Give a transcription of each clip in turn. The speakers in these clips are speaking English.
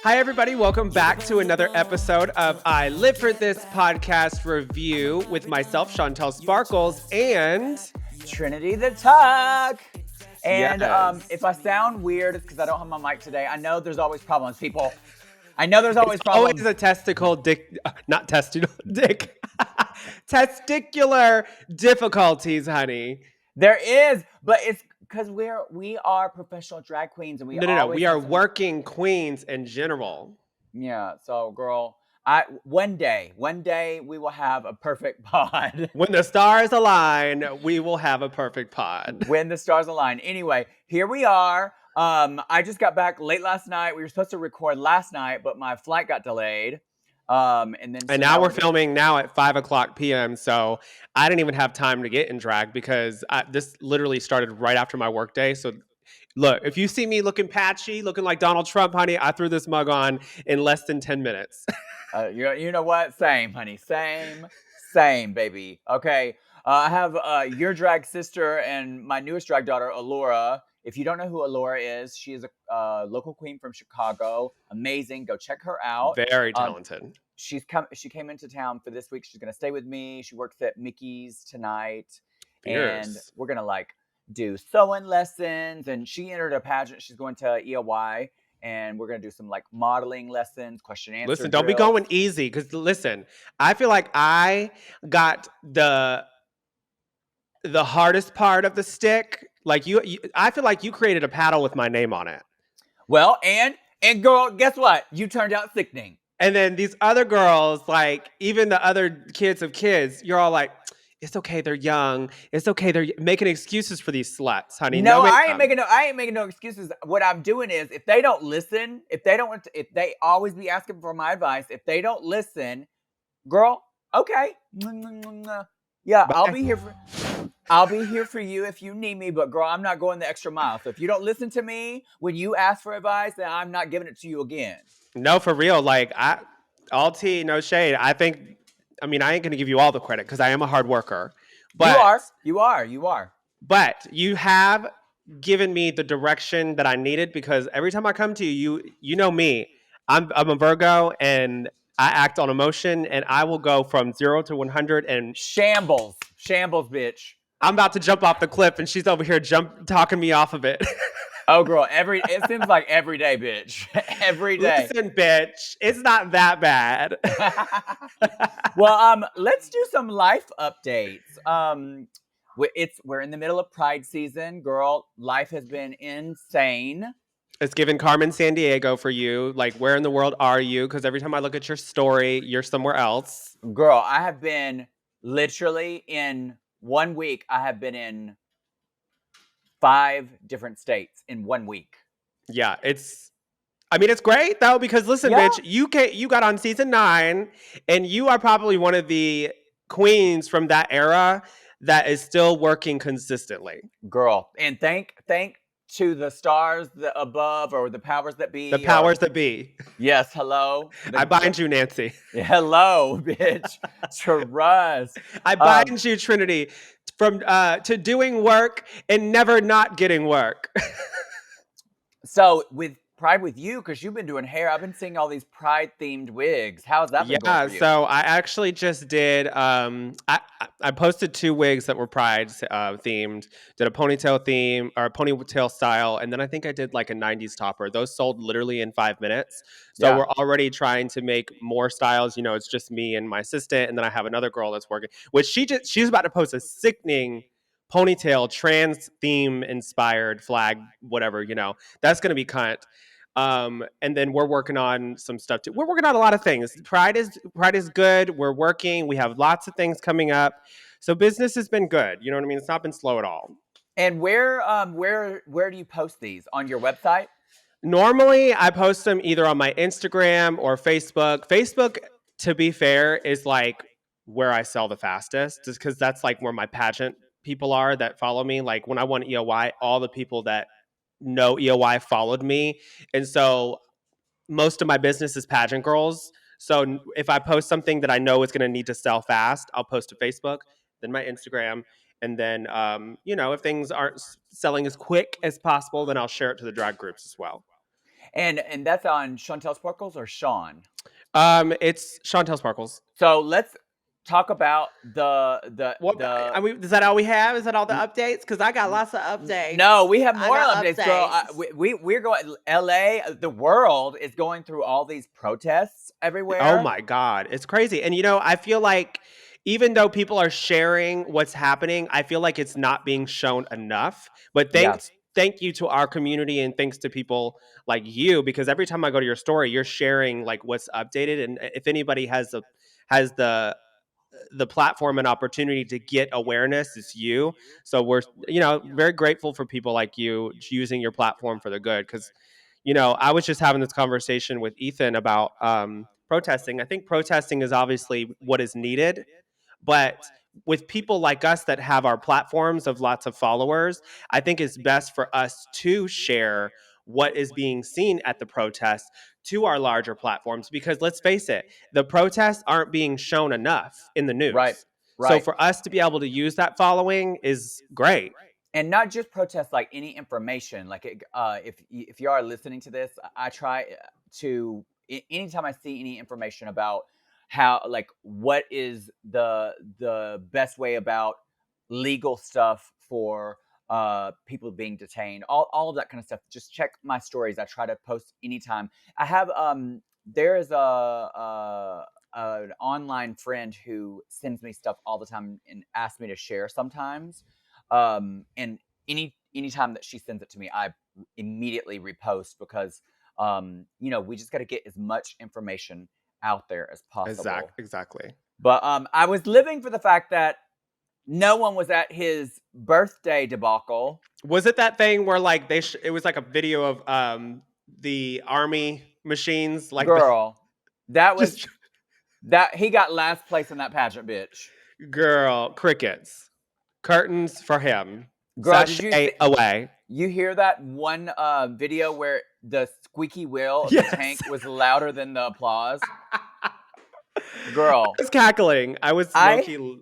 Hi, everybody. Welcome back to another episode of I Live for This podcast review with myself, Chantel Sparkles, and Trinity the Tuck. And yes, if I sound weird, it's because I don't have my mic today. I know there's always problems, people. I know there's always it's always problems. a testicle dick, not testicle dick, testicular difficulties, honey. There is, but it's because we are professional drag queens, and we No. always We are have some. working queens in general. Yeah. So, girl, one day we will have a perfect pod. When the stars align, we will have a perfect pod. When the stars align. Anyway, here we are. I just got back late last night. We were supposed to record last night, but my flight got delayed. And now we're filming now at 5:00 p.m. So I didn't even have time to get in drag because this literally started right after my workday. So look, if you see me looking patchy, looking like Donald Trump, honey, I threw this mug on in less than 10 minutes. You know what? Same, honey. Same, baby. Okay. I have your drag sister and my newest drag daughter, Alora. If you don't know who Alora is, she is a local queen from Chicago. Amazing. Go check her out. Very talented. She came into town for this week. She's gonna stay with me. She works at Mickey's tonight, and Fierce. we're gonna do sewing lessons. And she entered a pageant. She's going to EOY, and we're gonna do some modeling lessons, question answer. Listen, don't be going easy because listen, I feel like I got the hardest part of the stick. Like you, I feel like you created a paddle with my name on it. Well, and girl, guess what? You turned out sickening. And then these other girls, like even the other kids of kids, you're all like, it's okay, they're young. It's okay, they're making excuses for these sluts, honey. No, I ain't making no excuses. What I'm doing is, if they don't listen, if they always be asking for my advice, if they don't listen, girl, okay, yeah, Bye. I'll be here for you if you need me. But girl, I'm not going the extra mile. So if you don't listen to me when you ask for advice, then I'm not giving it to you again. No, for real. Like all tea, no shade. I ain't gonna give you all the credit because I am a hard worker. But you are. But you have given me the direction that I needed because every time I come to you, you know me. I'm a Virgo and I act on emotion and I will go from 0 to 100 and shambles, bitch. I'm about to jump off the cliff and she's over here talking me off of it. Oh, girl, it seems like every day, bitch. Every day. Listen, bitch, it's not that bad. Well, let's do some life updates. We're in the middle of Pride season, girl. Life has been insane. It's given Carmen Sandiego for you. Like, where in the world are you? Because every time I look at your story, you're somewhere else. Girl, I have been literally in 1 week. I have been in 5 different states in 1 week. Yeah, it's great though because listen, bitch, you got on season 9, and you are probably one of the queens from that era that is still working consistently, girl. And thank to the stars above or the powers that be. The powers that be. Yes, hello. I bind you, Nancy. Hello, bitch. Trust. I bind you, Trinity, from to doing work and never not getting work. So with Pride with you, because you've been doing hair, I've been seeing all these Pride themed wigs. How's that been going for you? So I actually just did. I posted 2 wigs that were Pride themed. Did a ponytail theme or a ponytail style, and then I think I did like a '90s topper. Those sold literally in 5 minutes. So we're already trying to make more styles. You know, it's just me and my assistant, and then I have another girl that's working. Which she's about to post a sickening ponytail trans theme inspired flag, whatever, you know, that's going to be cunt. And then we're working on some stuff too. We're working on a lot of things. Pride is good. We're working. We have lots of things coming up. So business has been good. You know what I mean? It's not been slow at all. And where do you post these? On your website? Normally I post them either on my Instagram or Facebook. Facebook, to be fair, is like where I sell the fastest, just because that's like where my pageant people are that follow me. Like when I won EOY, all the people that know EOY followed me. And so most of my business is pageant girls. So if I post something that I know is going to need to sell fast, I'll post to Facebook, then my Instagram. And then, if things aren't selling as quick as possible, then I'll share it to the drag groups as well. And that's on Chantel Sparkles or Sean? It's Chantel Sparkles. So let's talk about What the I mean, is that all we have? Is that all the n- updates? Because I got lots of updates. no, we have I more got updates, girl. updates. We're going LA, the world is going through all these protests Oh everywhere. my god, it's crazy. And I feel like even though people are sharing what's happening, I feel like it's not being shown enough. But Yeah. thank you to our community and thanks to people like you because every time I go to your story, you're sharing like what's updated and if anybody has the platform and opportunity to get awareness, it's you. So we're very grateful for people like you using your platform for the good because I was just having this conversation with Ethan about protesting. I think protesting is obviously what is needed, but with people like us that have our platforms of lots of followers, I think it's best for us to share what is being seen at the protest to our larger platforms because let's face it, the protests aren't being shown enough in the Right. news. So Right. for us to be able to use that following is great. And not just protests, like any information, like if you are listening to this, I try to anytime I see any information about how, like, what is the best way about legal stuff for people being detained, all of that kind of stuff, just check my stories. I try to post anytime. I have there is an online friend who sends me stuff all the time and asks me to share sometimes. And anytime that she sends it to me, I immediately repost because we just got to get as much information out there as possible. Exactly. But I was living for the fact that no one was at his birthday debacle. Was it that thing where like it was like a video of the army machines like the Girl, that was just that he got last place in that pageant, bitch. girl crickets curtains for him Girl, sashay away. you hear that one video where the squeaky wheel of the Yes. tank was louder than the applause? I Girl, was cackling. I was low I key.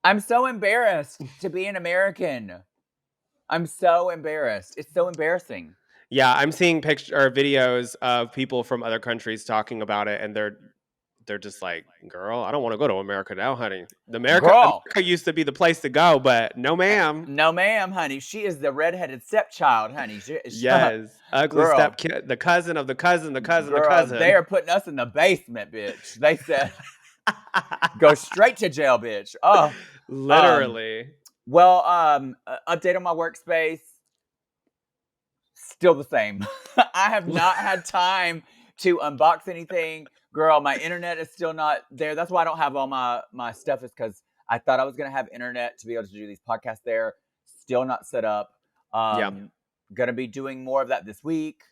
I'm so embarrassed to be an American. I'm so embarrassed. It's so embarrassing. Yeah, I'm seeing picture or videos of people from other countries talking about it, and they're just like, "Girl, I don't want to go to America now, honey. Girl, America used to be the place to go, but no, ma'am. no ma'am, honey. She is the redheaded stepchild, honey. Yes, ugly Girl, step kid, the cousin of the cousin, the cousin, the girl, they cousin." are putting us in the basement, bitch. They said, go straight to jail, bitch. Oh, um, Literally. well, update on my workspace. Still the same. I have not had time to unbox anything. Girl, my internet is still not there. That's why I don't have all my stuff, is because I thought I was gonna have internet to be able to do these podcasts there. Still not set up. Yeah. Gonna be doing more of that this week.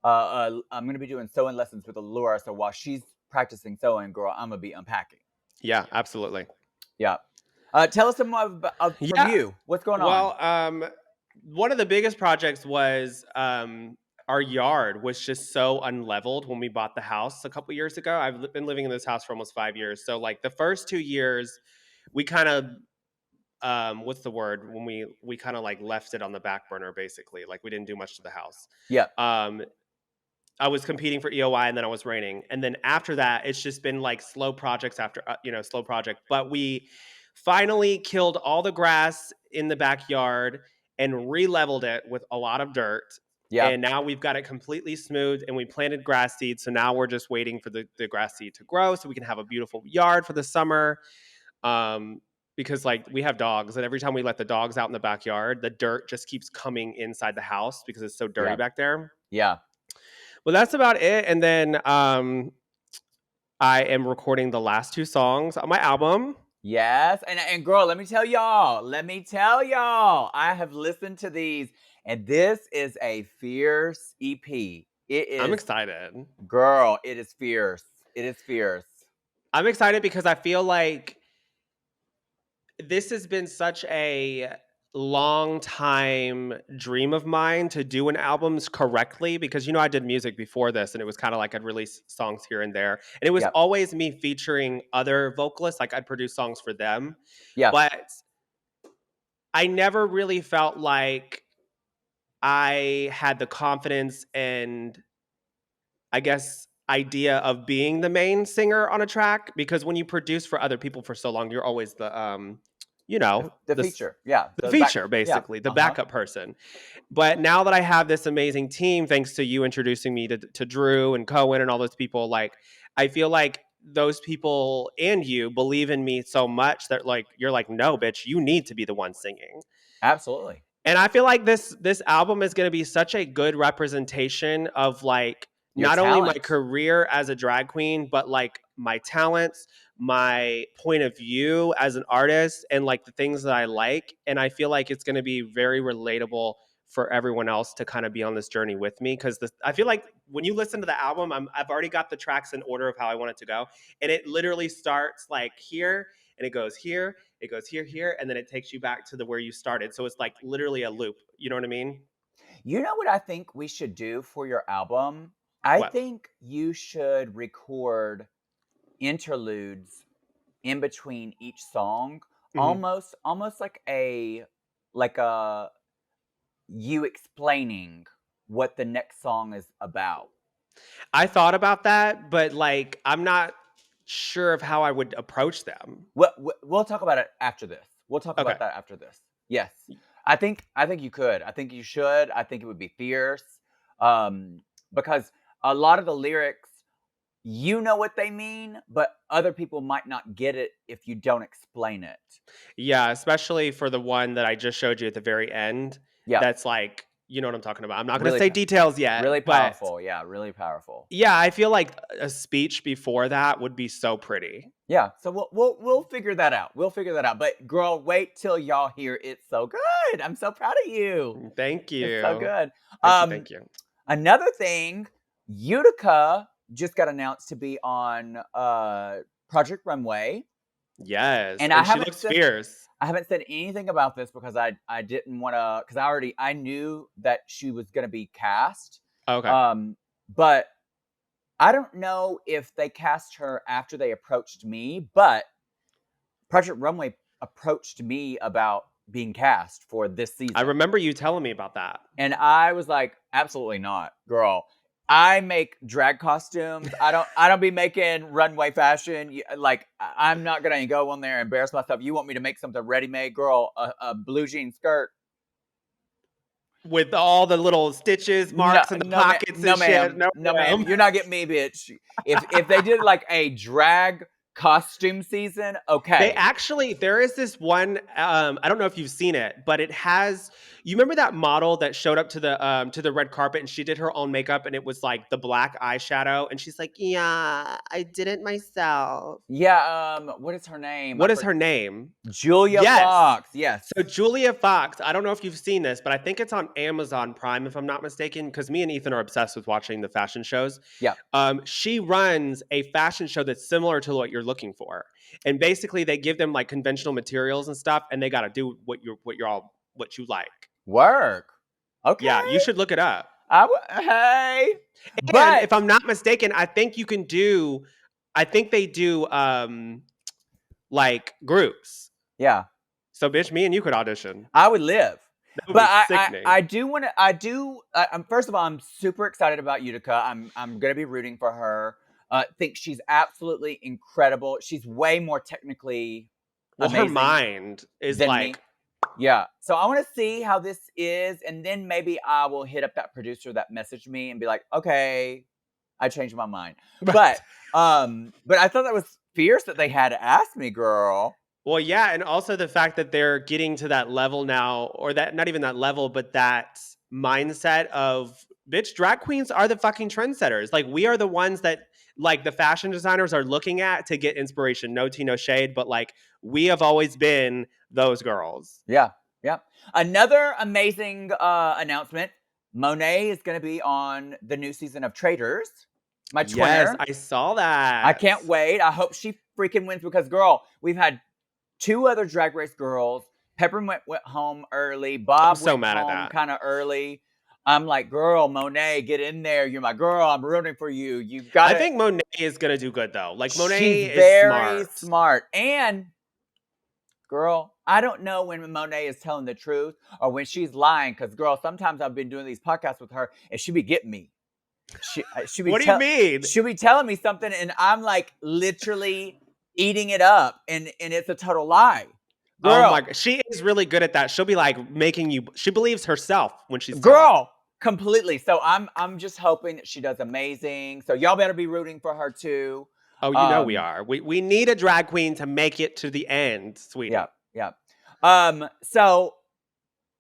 I'm gonna be doing sewing lessons with Allura. So while she's practicing sewing, girl, I'm gonna be unpacking. Yeah, absolutely. Yeah. Tell us some more from Yeah. you. What's going on? Well, one of the biggest projects was our yard was just so unleveled when we bought the house a couple years ago. I've been living in this house for almost 5 years. So, like the first 2 years, we kind of what's the word when we kind of like left it on the back burner, basically. Like we didn't do much to the house. Yeah. Um, I was competing for EOI and then I was raining. And then after that, it's just been like slow projects after, slow project. But we finally killed all the grass in the backyard and re-leveled it with a lot of dirt. Yeah. And now we've got it completely smooth and we planted grass seed. So now we're just waiting for the grass seed to grow so we can have a beautiful yard for the summer. Um, because like we have dogs and every time we let the dogs out in the backyard, the dirt just keeps coming inside the house because it's so dirty Yeah. back there. Yeah. Well, that's about it. And then I am recording the last two songs on my album. Yes, and girl, let me tell y'all, I have listened to these, and this is a fierce EP. It I'm is, excited. girl, it is fierce. It is fierce. I'm excited because I feel like this has been such a long time dream of mine to do an albums correctly because I did music before this and it was kind of like I'd release songs here and there and it was Yep. always me featuring other vocalists like I'd produce songs for them Yeah. but I never really felt like I had the confidence and I guess, idea of being the main singer on a track, because when you produce for other people for so long, you're always you know, The feature, yeah, the the back, feature, yeah, basically, the uh-huh, backup person. But now that I have this amazing team, thanks to you introducing me to Drew and Cohen and all those people, like, I feel like those people and you believe in me so much that, like, you're like, no, bitch, you need to be the one singing. absolutely. And I feel like this album is going to be such a good representation of, like, Your not only my talent. career as a drag queen, but like my talents, my point of view as an artist, and like the things that I like. And I feel like it's going to be very relatable for everyone else to kind of be on this journey with me, because I feel like when you listen to the album, I've already got the tracks in order of how I want it to go, and it literally starts like here and it goes here, it goes here, here, and then it takes you back to the where you started. So it's like literally a loop. You know what I mean? You know what I think we should do for your album? I What? think you should record interludes in between each song, Hmm. almost like a you explaining what the next song is about. I thought about that, but like I'm not sure of how I would approach them. We'll talk about it after this. We'll talk Okay. about that after this. Yes, I think you could. I think you should. I think it would be fierce, um, because a lot of the lyrics, you know what they mean, but other people might not get it if you don't explain it. Yeah, especially for the one that I just showed you at the very end. Yeah, That's like, you know what I'm talking about. I'm not going to really, say details really yet, but powerful. Yeah, really powerful. yeah, I feel like a speech before that would be so pretty. Yeah, so we'll figure that out. We'll figure that out. But girl, wait till y'all hear It's So Good. I'm so proud of you. Thank It's so you. good. Thank you. Um, Thank you. Another thing, Utica just got announced to be on Project Runway, Yes. and And she looks fierce. I haven't said anything about this because I didn't want to, because I knew that she was going to be cast, Okay. um, but I don't know if they cast her after they approached me, but Project Runway approached me about being cast for this I season. remember you telling me about that. And I was like, absolutely not, girl. I make drag costumes. I don't be making runway fashion. Like I'm not gonna go on there and embarrass myself. You want me to make something ready made, girl? A blue jean skirt? With all the little stitches, No, marks, and the pockets and shit. No, no, ma'am. ma'am. You're not getting me, bitch. If they did like a drag costume season, They okay. actually, there is this one. I don't know if you've seen it, but it has. You remember that model that showed up to the red carpet and she did her own makeup and it was like the black eyeshadow and she's like, "Yeah, I did it myself." Yeah. What is her name? What is her name? Julia Yes. Fox. Yes. So Julia Fox, I don't know if you've seen this, but I think it's on Amazon Prime, if I'm not mistaken, because me and Ethan are obsessed with watching the fashion shows. Yeah. She runs a fashion show that's similar to what you're looking for, and basically they give them like conventional materials and stuff, and they got to do what you like. Work. Yeah, you Okay. should look it up. Hey. And But if I'm not mistaken, I think you can do. I think they do like groups. yeah, So, bitch, me and you could audition. I would live. That would But be sickening. I do want to I'm first of all, I'm super excited about Utica. I'm going to be rooting for her. Think she's absolutely incredible. She's way more technically Well, her amazing mind is than like, me. Yeah. So I want to see how this is, and then maybe I will hit up that producer that messaged me and be like, "Okay, I changed my mind." right. But I thought that was fierce that they had to ask me, girl. Well, yeah, and also the fact that they're getting to that level now, or that not even that level, but that mindset of bitch, drag queens are the fucking trendsetters. Like we are the ones that like the fashion designers are looking at to get inspiration. No tea, no shade, but like we have always been those girls. Yeah, yeah. Another amazing announcement: Monet is going to be on the new season of Traitors. My Yes, twinner. I saw I that. can't wait. I hope she freaking wins because, girl, we've had two other Drag Race girls. Peppermint went home early. I'm Bob so went mad at home that. kind of early. I'm like, girl, Monet, get in there. You're my girl. I'm rooting for you. You got I to. think Monet is gonna do good though. Like She's Monet is very smart. smart. And girl, I don't know when Monet is telling the truth or when she's lying. Because, girl, sometimes I've been doing these podcasts with her and she be getting me. She be What do you tell mean? she be telling me something, and I'm like literally eating it up, and it's a total lie, Oh my girl. god, she is really good at that. She'll be like making you. She believes herself when she's telling. Girl, completely. So I'm just hoping that she does amazing. So y'all better be rooting for her too. Oh, you know we Um, are. We need a drag queen to make it to the end, yeah, sweetie. yeah. So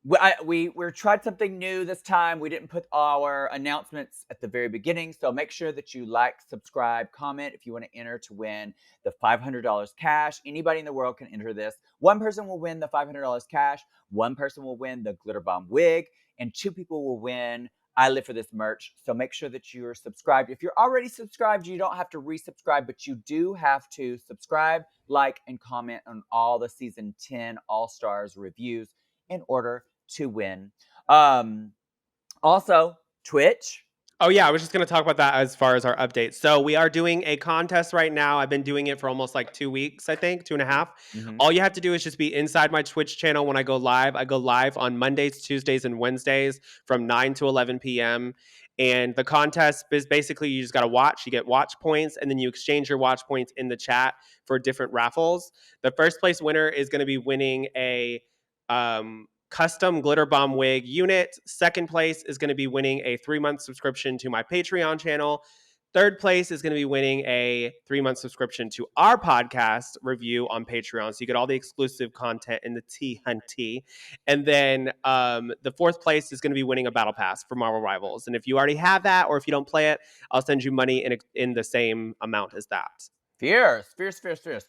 we're tried something new this time. We didn't put our announcements at the very beginning, so make sure that you like, subscribe, comment if you want to enter to win the $500 cash. Anybody in the world can enter this. One person will win the $500 cash. One person will win the glitter bomb wig, and two people will win I Live for This merch. So make sure that you're subscribed. If you're already subscribed, you don't have to resubscribe, but you do have to subscribe, like, and comment on all the season 10 All Stars reviews in order to win. Um, Also, Twitch. Oh yeah, I was just going to talk about that as far as our updates. So we are doing a contest right now. I've been doing it for almost like 2 weeks, I think, 2.5. Mm-hmm. All you have to do is just be inside my Twitch channel when I go live. I go live on Mondays, Tuesdays, and Wednesdays from 9 to 11 p.m. And the contest is basically you just got to watch. You get watch points, and then you exchange your watch points in the chat for different raffles. The first place winner is going to be winning a custom glitter bomb wig unit. Second place is going to be winning a 3-month subscription to my Patreon channel. Third place is going to be winning a 3-month subscription to our podcast review on Patreon. So you get all the exclusive content in the T Hunty. And then the fourth place is going to be winning a battle pass for Marvel Rivals. And if you already have that, or if you don't play it, I'll send you money in the same amount as that. Fierce, fierce, fierce, fierce.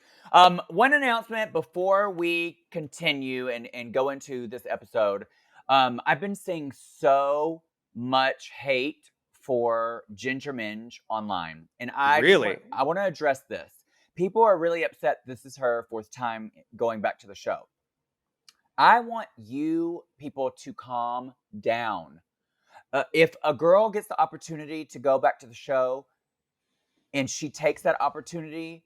One announcement before we continue and go into this episode. I've been seeing so much hate for Ginger Minge online, and Really? I want to address this. People are really upset. This is her fourth time going back to the show. I want you people to calm down. If a girl gets the opportunity to go back to the show and she takes that opportunity,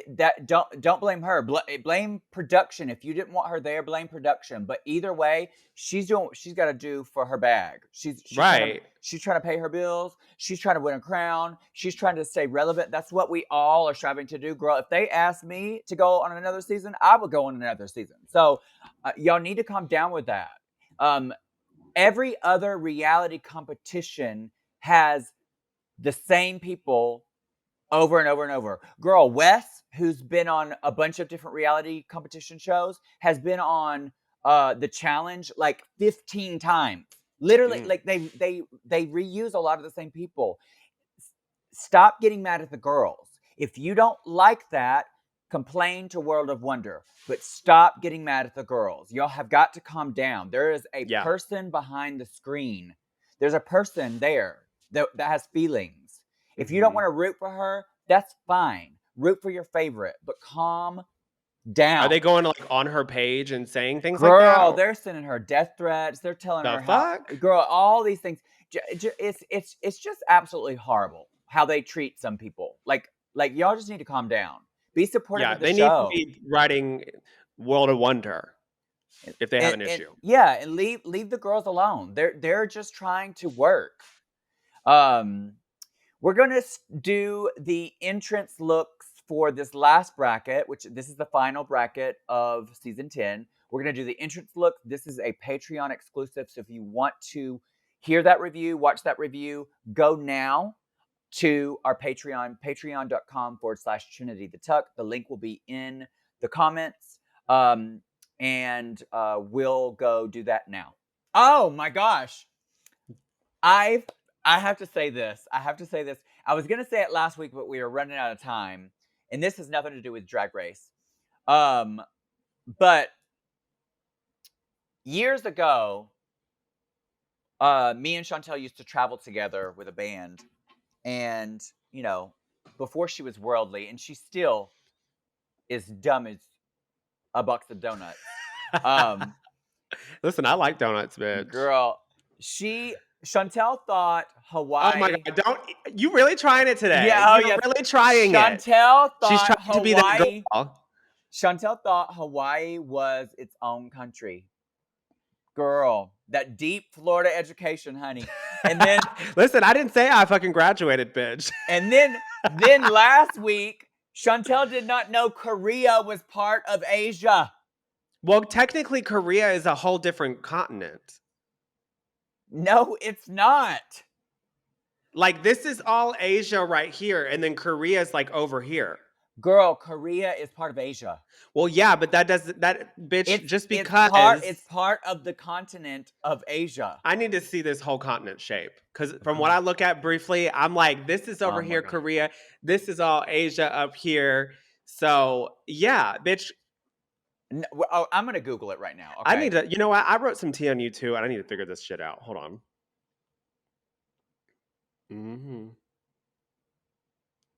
that don't blame her. Blame production. If you didn't want her there, blame production. But either way, she's doing what she's got to do for her bag. Right. She's trying to pay her bills. She's trying to win a crown. She's trying to stay relevant. That's what we all are striving to do, girl. If they asked me to go on another season, I would go on another season. So y'all need to calm down with that. Every other reality competition has the same people over and over and over. Girl, Wes, who's been on a bunch of different reality competition shows, has been on the challenge like 15 times. Literally, Mm. like they reuse a lot of the same people. Stop getting mad at the girls. If you don't like that, complain to World of Wonder, but stop getting mad at the girls. Y'all have got to calm down. There is a Yeah. person behind the screen. There's a person there that has feelings. If you don't Mm-hmm. want to root for her, that's fine. Root for your favorite, but calm Are they down. going like on her page and saying things like that? Girl, they're sending her death threats. They're telling The her how, fuck? girl, all these things. It's just absolutely horrible how they treat some people. Like y'all just need to calm down. Be supportive Yeah, of the they need to show. be writing World of Wonder if they have an And issue. yeah, and leave the girls alone. They're just trying to work. Um, we're gonna do the entrance looks for this last bracket, which this is the final bracket of season 10. We're gonna do the entrance look. This is a Patreon exclusive. So if you want to hear that review, watch that review, go now to our Patreon, patreon.com/Trinity the Tuck. The link will be in the comments. And we'll go do that now. Oh my gosh. I I have to say this. I have to say this. I was gonna say it last week, but we are running out of time. And this has nothing to do with Drag Race. Um, but years ago, me and Chantel used to travel together with a band. And, you know, before she was worldly, and she still is dumb as a box of donuts. Um, Listen, I like donuts, bitch. Girl, Chantel thought Oh my Hawaii. god, don't you really trying it today? Yeah, oh You're yes. really trying it. Chantel She's thought trying to be that Hawaii. girl. Chantel thought Hawaii was its own country. Girl, that deep Florida education, honey. And then Listen, I didn't say I fucking graduated, bitch. and then last week, Chantel did not know Korea was part of Asia. Well, technically, Korea is a whole different continent. No, it's not. Like, this is all Asia right here, and then Korea is like over here. Girl, Korea is part of Asia. Well, yeah, but that doesn't, that bitch, It's just it's part it's because part of the continent of Asia. I need to see this whole continent shape. Because from what I Girl. look at briefly, I'm like, this is over Oh my here, god. Korea. This is all Asia up here. So, yeah, bitch, Oh, I'm gonna Google it right now. I need Okay. to, you know what? I wrote some tea on you too, and I need to figure this shit out. Hold on.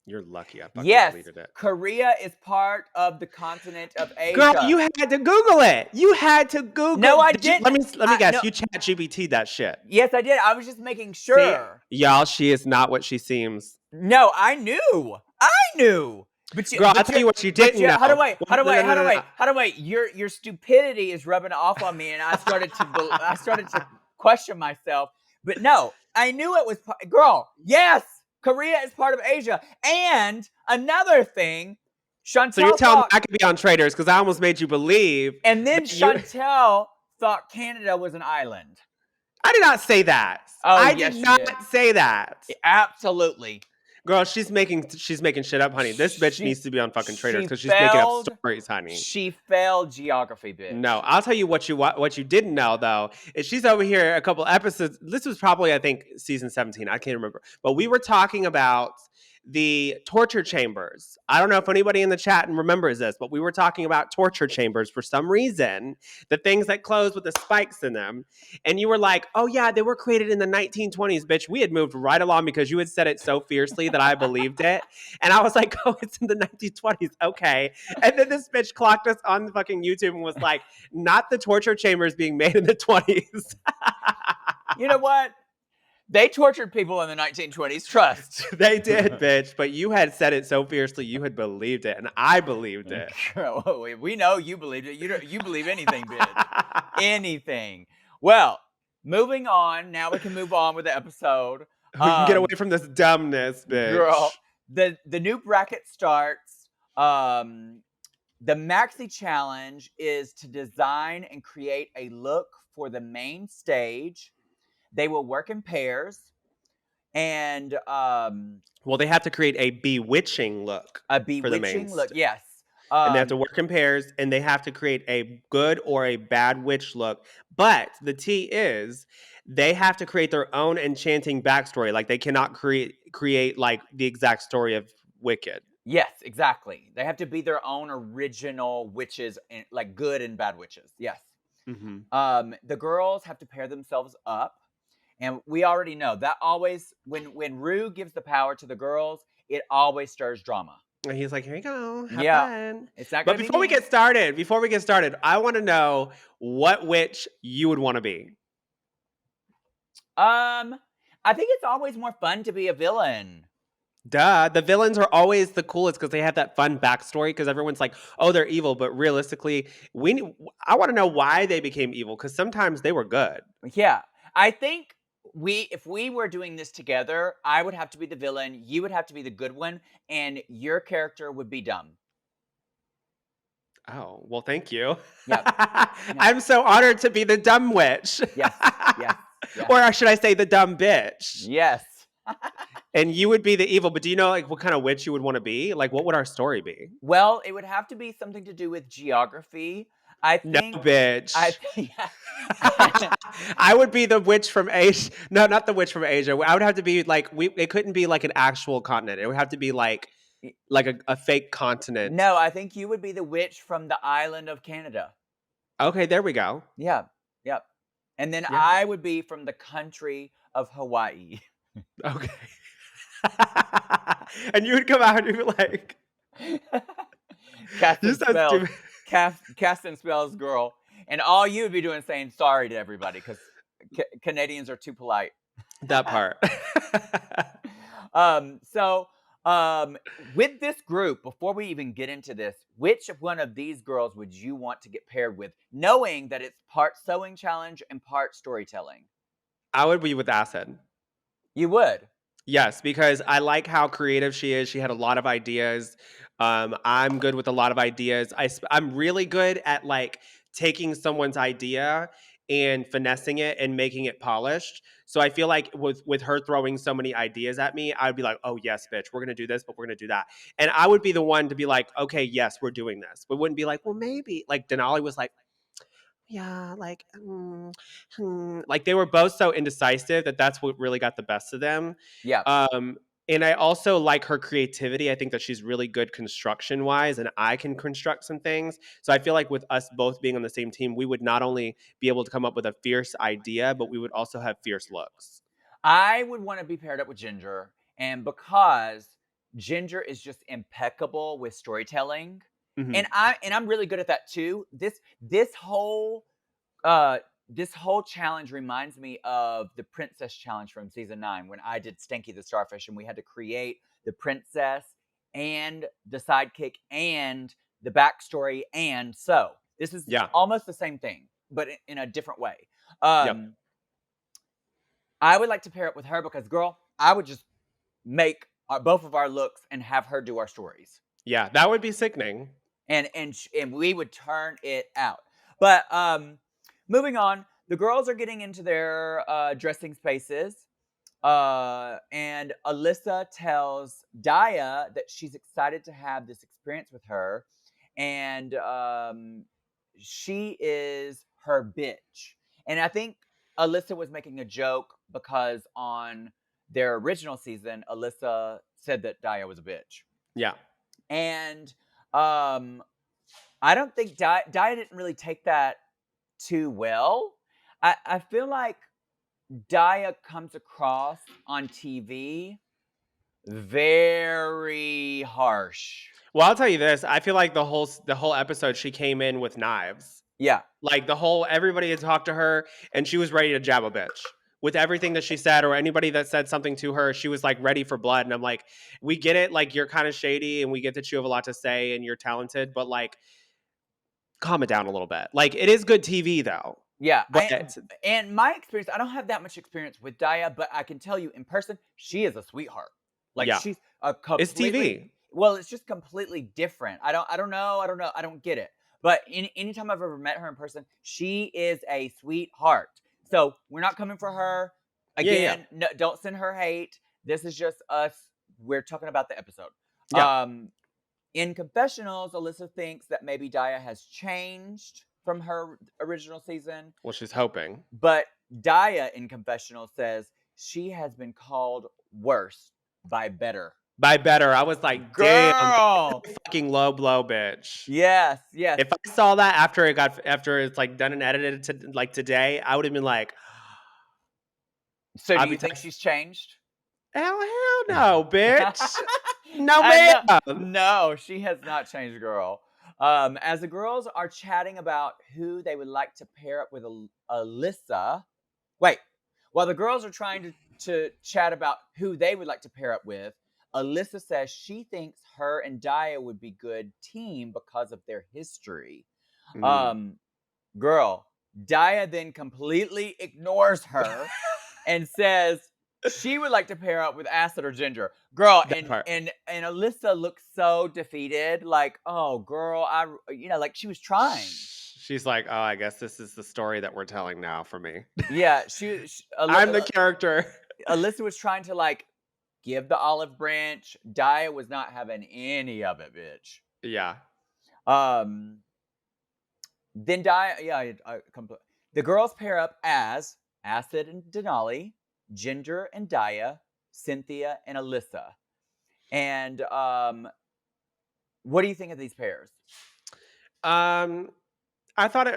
You're lucky I fucking Yes, deleted it. Korea is part of the continent of Girl, Asia. you had to Google it. You had to No, Google. I Did you, didn't. let me guess. No. You chat GBT that shit. Yes, I did. I was just making See, sure. y'all, she is not what she seems. No, I knew. I knew. Girl, I'll tell you what you didn't know. How do I? How do No, I? no, How no, do no, I? no. How do I? Your stupidity is rubbing off on me, and I started to question myself. But no, I knew it was. Girl, yes, Korea is part of Asia. And another thing, So you're Chantel telling me thought, I could be on Traders because I almost made you believe and then that you. Chantel thought Canada was an island. I did not say that. Oh, I did yes, you did. not say that. Absolutely. Girl, she's making shit up, honey. This bitch She needs to be on fucking Traders she because she's making up failed. stories, honey. She failed geography, No, bitch. I'll tell you what you didn't know though is she's over here a couple episodes. This was probably I think season 17. I can't remember, but we were talking about the torture chambers. I don't know if anybody in the chat remembers this, but we were talking about torture chambers for some reason. The things that close with the spikes in them, and you were like, "Oh yeah, they were created in the 1920s, bitch." We had moved right along because you had said it so fiercely that I believed it, and I was like, "Oh, it's in the 1920s, okay." And then this bitch clocked us on the fucking YouTube and was like, not the torture chambers being made in the 20s. You know what? They tortured people in the 1920s. Trust. They did, bitch. But you had said it so fiercely, you had believed it, and I believed it. Girl, we know you believed it. You believe anything, bitch. Anything. Well, moving on. Now we can move on with the episode. We can get away from this dumbness, Girl, bitch. the new bracket starts. The Maxi Challenge is to design and create a look for the main stage. They will work in pairs, and Well, they have to create a bewitching look a for the main bewitching look. stage. Yes. And they have to work in pairs, and they have to create a good or a bad witch look. But the T is they have to create their own enchanting backstory. Like they cannot create like the exact story of Wicked. Yes, exactly. They have to be their own original witches, like good and bad witches. Yes. Mm-hmm. The girls have to pair themselves up, and we already know that always when Rue gives the power to the girls, it always stirs drama. And he's like, "Here you go, have Yeah, fun." it's not But gonna be before we me. get started, I want to know what witch you would want to be. I think it's always more fun to be a villain. Duh, the villains are always the coolest because they have that fun backstory. Because everyone's like, "Oh, they're evil," but realistically, I want to know why they became evil. Because sometimes they were good. Yeah, I think if we were doing this together, I would have to be the villain, you would have to be the good one, and your character would be dumb. Oh, well, thank you. Yep. Yep. I'm so honored to be the dumb witch. Yes. Yes. Yes. Or should I say the dumb bitch? Yes. And you would be the evil, but do you know like what kind of witch you would want to be? Like what would our story be? Well, it would have to be something to do with geography. I No, think. I bitch. think. I would be the witch from Asia. No, not the witch from Asia. I would have to be like it couldn't be like an actual continent. It would have to be like a fake continent. No, I think you would be the witch from the island of Canada. Okay, there we go. Yeah. Yep. And then Yeah. I would be from the country of Hawaii. Okay. And you would come out and you'd be like, Cast "You and so spells. stupid." Cast and spells, girl. And all you would be doing is saying sorry to everybody because Canadians are too polite. That part. So With this group, before we even get into this, which one of these girls would you want to get paired with, knowing that it's part sewing challenge and part storytelling? I would be with Acid. You would. Yes, because I like how creative she is. She had a lot of ideas. I'm good with a lot of ideas. I'm really good at like taking someone's idea and finessing it and making it polished. So I feel like with her throwing so many ideas at me, I'd be like, "Oh yes, bitch, we're gonna do this, but we're gonna do that." And I would be the one to be like, "Okay, yes, we're doing this." We wouldn't be like, "Well, maybe." Like Denali was like, yeah, like, like they were both so indecisive that that's what really got the best of them. Yeah. Um, and I also like her creativity. I think that she's really good construction wise, and I can construct some things. So I feel like with us both being on the same team, we would not only be able to come up with a fierce idea, but we would also have fierce looks. I would want to be paired up with Ginger, and because Ginger is just impeccable with storytelling, Hmm. and I'm really good at that too. Uh this whole challenge reminds me of the princess challenge from season 9 when I did Stanky the Starfish and we had to create the princess and the sidekick and the backstory and so this is Yeah. almost the same thing but in a different way. Yep. Um I would like to pair up with her because girl, I would just make both of our looks and have her do our stories. Yeah. That would be sickening. And we would turn it out. But moving on, the girls are getting into their dressing spaces. And Alyssa tells Daya that she's excited to have this experience with her, and she is her bitch. And I think Alyssa was making a joke because on their original season, Alyssa said that Daya was a bitch, Yeah. and um, I don't think Daya didn't really take that too well. I feel like Daya comes across on TV very harsh. Well, I'll tell you this. I feel like the whole episode she came in with knives. Yeah, Like the whole everybody had talked to her and she was ready to jab a bitch. With everything that she said or anybody that said something to her, she was like ready for blood. And I'm like, we get it, like you're kind of shady and we get that you have a lot to say and you're talented, but like calm it down a little bit. Like it is good TV though. yeah. But And my experience, I don't have that much experience with Daya, but I can tell you in person, she is a sweetheart. Like yeah, she's a it's completely TV. well, it's just completely different. I don't get it. But anytime I've ever met her in person, she is a sweetheart. So we're not coming for her. Yeah, yeah, Again, no, don't send her hate. This is just us. We're talking about the episode. yeah. Um, In confessionals, Alyssa thinks that maybe Daya has changed from her original season, Well, she's hoping. but Daya in confessional says she has been called worse by better. By better, I was like, damn, Girl! fucking low blow, bitch. Yes, yes. If I saw that after it's like done and edited to like today, I would have been like, So do I'd you be think texting, she's changed? hell no, bitch. No, I know. ma'am. No, she has not changed, girl. As the girls are chatting about who they would like to pair up with Alyssa, wait, while the girls are trying to chat about who they would like to pair up with, Alyssa says she thinks her and Daya would be good team because of their history. Mm, Um, Girl, Daya then completely ignores her and says she would like to pair up with Acid or Ginger. Girl, that part. and Alyssa looks so defeated, like, oh girl, like she was trying. She's like, oh, I guess this is the story that we're telling now for me. Yeah, I'm the character. Alyssa was trying to like give the olive branch. Daya was not having any of it, bitch. Yeah. Um, then Daya, yeah, the girls pair up as Acid and Denali, Ginger and Daya, Cynthia and Alyssa. And what do you think of these pairs? Um, I thought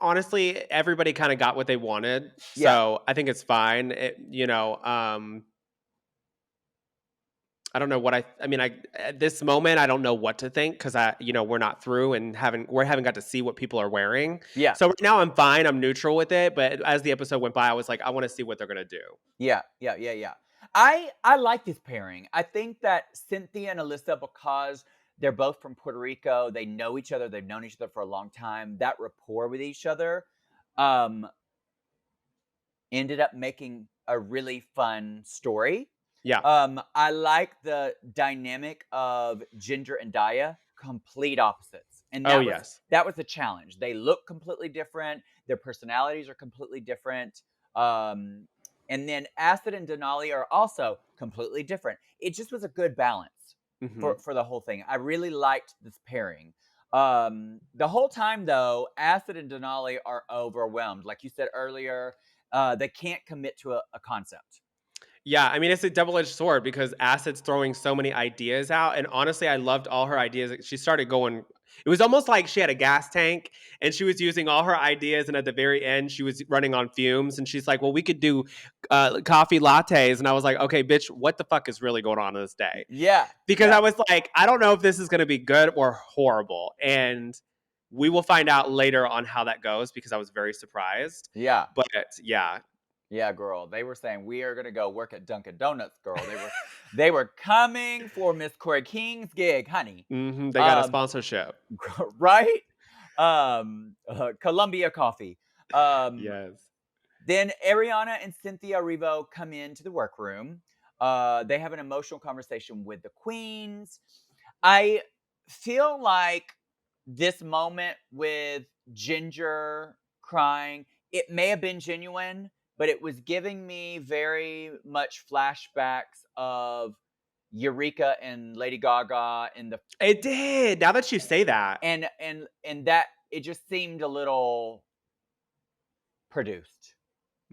honestly, everybody kind of got what they wanted, Yeah, so I think it's fine. I don't know what I mean, I at this moment, I don't know what to think because we're not through and haven't got to see what people are wearing. yeah, So right now I'm fine. I'm neutral with it. But as the episode went by, I was like, I want to see what they're gonna do. yeah, yeah, yeah, yeah. I like this pairing. I think that Cynthia and Alyssa, because they're both from Puerto Rico, they know each other, they've known each other for a long time. That rapport with each other, um, ended up making a really fun story. Yeah. I like the dynamic of Ginger and Daya, complete opposites. And Oh, that was yes. that was the challenge. They look completely different, their personalities are completely different. Um, and then Acid and Denali are also completely different. It just was a good balance Mhm. for the whole thing. I really liked this pairing. The whole time though, Acid and Denali are overwhelmed. Like you said earlier, they can't commit to a concept. Yeah, I mean, it's a double-edged sword because Acid's throwing so many ideas out, and honestly, I loved all her ideas. She started going it was almost like she had a gas tank, and she was using all her ideas, and at the very end, she was running on fumes, and she's like, "Well, we could do, coffee lattes," and I was like, "Okay, bitch, what the fuck is really going on in this day?" Yeah, Because I yeah, was like, "I don't know if this is gonna be good or horrible," and we will find out later on how that goes because I was very surprised, yeah, but yeah. yeah, girl. They were saying we are gonna go work at Dunkin' Donuts, girl. They were coming for Miss Corey King's gig, honey. Mhm, they got a Um, sponsorship. right? Columbia Coffee. Um, Yes. then Ariana and Cynthia Erivo come into the workroom. They have an emotional conversation with the queens. I feel like this moment with Ginger crying, it may have been genuine, but it was giving me very much flashbacks of Eureka and Lady Gaga and the It did, now that you say that. and that it just seemed a little produced.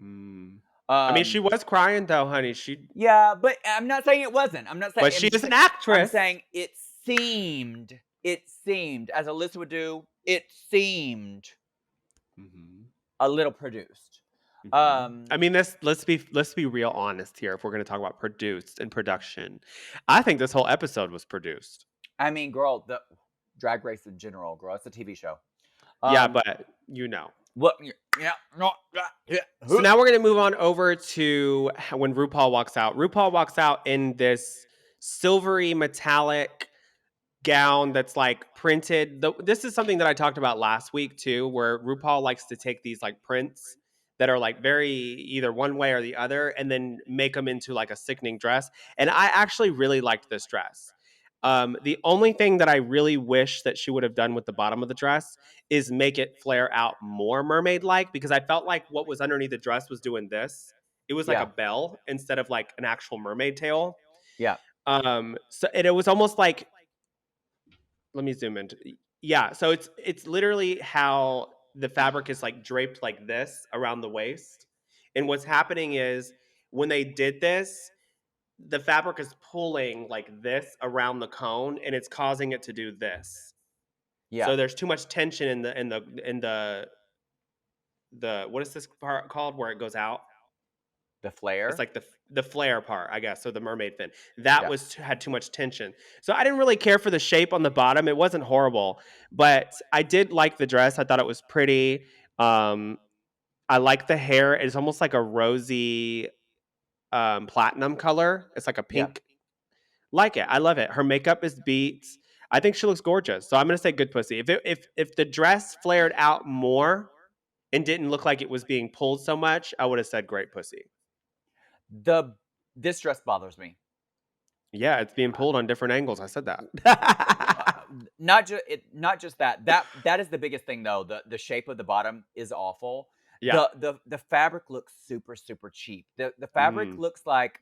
Mm. I mean, she Um, was crying though, honey, she yeah, but I'm not saying it wasn't. I'm not saying but I'm she just is an saying I'm actress. saying it seemed, as Alyssa would do, it seemed Mhm, a little produced. mhm. Um, I mean, let's be real honest here if we're gonna talk about produced and production. I think this whole episode was produced. I mean, girl, the Drag Race in general, girl, it's a TV show. Yeah, Um, but you know. what? Yeah, no, yeah, So now we're gonna move on over to when RuPaul walks out. RuPaul walks out in this silvery metallic gown that's like printed. This is something that I talked about last week too, where RuPaul likes to take these like prints that are like very either one way or the other and then make them into like a sickening dress. And I actually really liked this dress. The only thing that I really wish that she would have done with the bottom of the dress is make it flare out more mermaid like because I felt like what was underneath the dress was doing this. It was like a yeah, bell instead of like an actual mermaid tail. yeah, So and it was almost like let me zoom in. Yeah, so it's literally how the fabric is like draped like this around the waist. And what's happening is when they did this, the fabric is pulling like this around the cone and it's causing it to do this. yeah. So there's too much tension in the what is this part called where it goes out? The It's flare. like the flare part, I guess. So the mermaid fin that Yeah. had too much tension. So I didn't really care for the shape on the bottom. It wasn't horrible, but I did like the dress. I thought it was pretty. Um, I like the hair. It's almost like a rosy platinum color. It's like a Yeah. pink. Like it. I love it. Her makeup is beats. I think she looks gorgeous. So I'm gonna say good pussy. If the dress flared out more and didn't look like it was being pulled so much, I would have said great pussy. The This dress bothers me. Yeah, it's being pulled on different angles. I said that. Not just that. That is the biggest thing though. The shape of the bottom is awful. Yeah. The fabric looks super super cheap. The fabric Mm. looks like,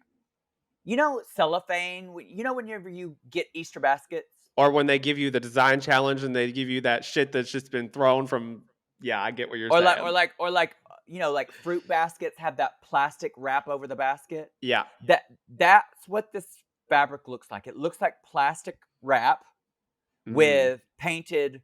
cellophane. Whenever you get Easter baskets, Or when they give you the design challenge and they give you that shit that's just been thrown from. Yeah, I get what you're saying. like fruit baskets have that plastic wrap over the basket. Yeah. That's what this fabric looks like. It looks like plastic wrap Mm. with painted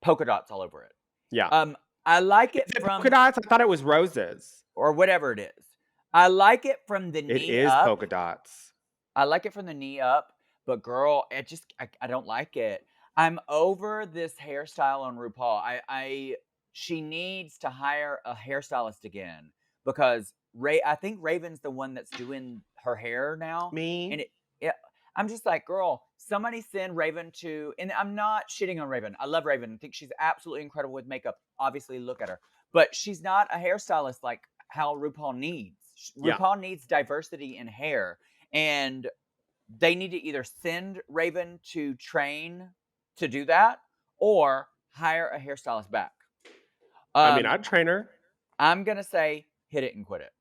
polka dots all over it. Yeah. Um, I like Is it it polka from dots? I thought it was roses. or whatever it is. I like it from the It knee is up. polka dots. I like it from the knee up, but girl, I don't like it. I'm over this hairstyle on RuPaul. She needs to hire a hairstylist again because Ray. I think Raven's the one that's doing her hair now, and Me? it. I'm just like, girl, somebody send Raven to. And I'm not shitting on Raven. I love Raven. I think she's absolutely incredible with makeup. Obviously, look at her, but she's not a hairstylist like how RuPaul needs. Yeah. RuPaul needs diversity in hair, and they need to either send Raven to train to do that or hire a hairstylist back. I mean, Um, I'd train her. I'm gonna say hit it and quit it.